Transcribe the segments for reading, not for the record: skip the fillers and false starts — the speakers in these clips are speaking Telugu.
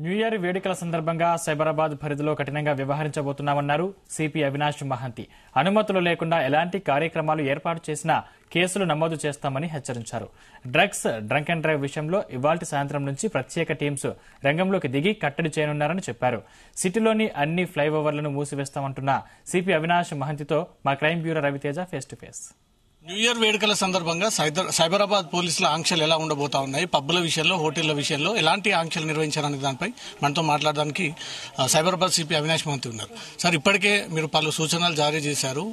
న్యూ ఇయర్ వేడుకల సందర్భంగా సైబరాబాద్ పరిధిలో కఠినంగా వ్యవహరించబోతున్నామన్నారు సిపి అవినాష్ మహంతి. అనుమతులు లేకుండా ఎలాంటి కార్యక్రమాలు ఏర్పాటు చేసినా కేసులు నమోదు చేస్తామని హెచ్చరించారు. డ్రంక్ అండ్ డ్రైవ్ విషయంలో ఇవాల్టి సాయంత్రం నుంచి ప్రత్యేక టీమ్స్ రంగంలోకి దిగి కట్టడి చేయనున్నారని చెప్పారు. సిటీలోని అన్ని ఫ్లైఓవర్లను మూసివేస్తామంటున్న సిపి అవినాష్ మహంతితో మా crime bureau Raviteja face to face. New year వేడుకల సందర్భంగా సైబరాబాద్ పోలీసుల ఆంక్షలు ఎలా ఉండబోతా ఉన్నాయి, పబ్బుల విషయంలో, హోటళ్ల విషయంలో ఎలాంటి ఆంక్షలు నిర్వహించారనే దానిపై మనతో మాట్లాడడానికి సైబరాబాద్ సిపి అవినాష్ మహంతి ఉన్నారు. సార్, ఇప్పటికే మీరు పలు సూచనలు జారీ చేశారు,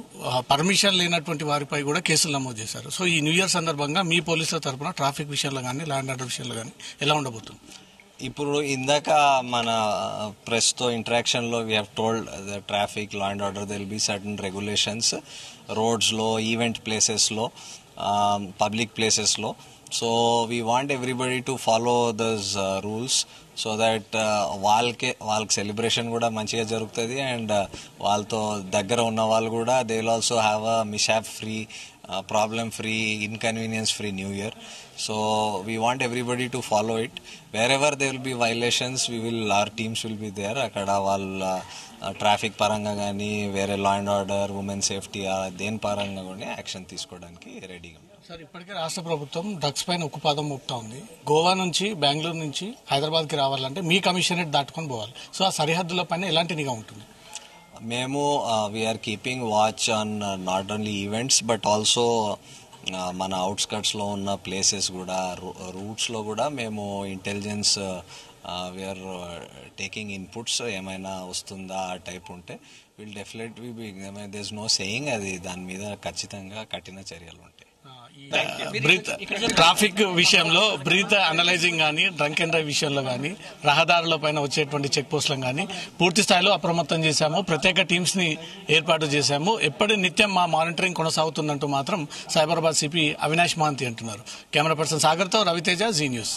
పర్మిషన్ లేనటువంటి వారిపై కూడా కేసులు నమోదు చేశారు. సో ఈ న్యూ ఇయర్ సందర్భంగా మీ పోలీసుల తరఫున ట్రాఫిక్ విషయంలో కానీ, ల్యాండ్ ఆర్డర్ విషయంలో కానీ ఎలా ఉండబోతుంది? ఇప్పుడు ఇందాక మన ప్రెస్ తో ఇంటరాక్షన్ లో we have told the traffic, law and order, there will be certain regulations roads లో, ఈవెంట్ ప్లేసెస్ లో, పబ్లిక్ ప్లేసెస్ లో. So we want everybody to follow these rules so that వాళ్ళకి సెలబ్రేషన్ కూడా మంచిగా జరుగుతుంది అండ్ వాళ్ళతో దగ్గర ఉన్న వాళ్ళు కూడా they will also have a mishap free, problem free, inconvenience free New Year. So we want everybody to follow it. Wherever there will be violations, our teams will be there. Akkada valla traffic paranga gaani, vere law and order, women safety den paranga gaani action తీసుకోవడానికి రెడీగా. సార్, ఇప్పటికే రాష్ట్ర ప్రభుత్వం డ్రగ్స్ పైన ఉక్కుపాదం మోపుతా ఉంది. గోవా నుంచి, బెంగళూరు నుంచి హైదరాబాద్ కి రావాలంటే మీ కమిషనరేట్ దాటుకొని పోవాలి. సో ఆ సరిహద్దుల పైన ఎలాంటి నిఘా ఉంటుంది? మేము we are keeping watch on not only events but also మన అవుట్స్కట్స్లో ఉన్న ప్లేసెస్ కూడా, రూట్స్లో కూడా మేము ఇంటెలిజెన్స్ వీఆర్ టేకింగ్ ఇన్పుట్స్. ఏమైనా వస్తుందా ఆ టైప్ ఉంటే will definitely be, there is no saying, అది దాని మీద ఖచ్చితంగా కఠిన చర్యలు ఉంటాయి. ట్రాఫిక్ విషయంలో బ్రీత్ అనలైజింగ్ కానీ, డ్రంక్ అండ్ డ్రైవ్ విషయంలో కానీ, రహదారుల పైన వచ్చేటువంటి చెక్ పోస్టులను కానీ పూర్తి స్థాయిలో అప్రమత్తం చేశాము. ప్రత్యేక టీమ్స్ ని ఏర్పాటు చేశాము. ఎప్పటి నిత్యం మా మానిటరింగ్ కొనసాగుతుందంటూ మాత్రం సైబరాబాద్ సిపి అవినాష్ మహంతి అంటున్నారు. కెమెరా పర్సన్ సాగర్తో రవితేజ, జీ న్యూస్.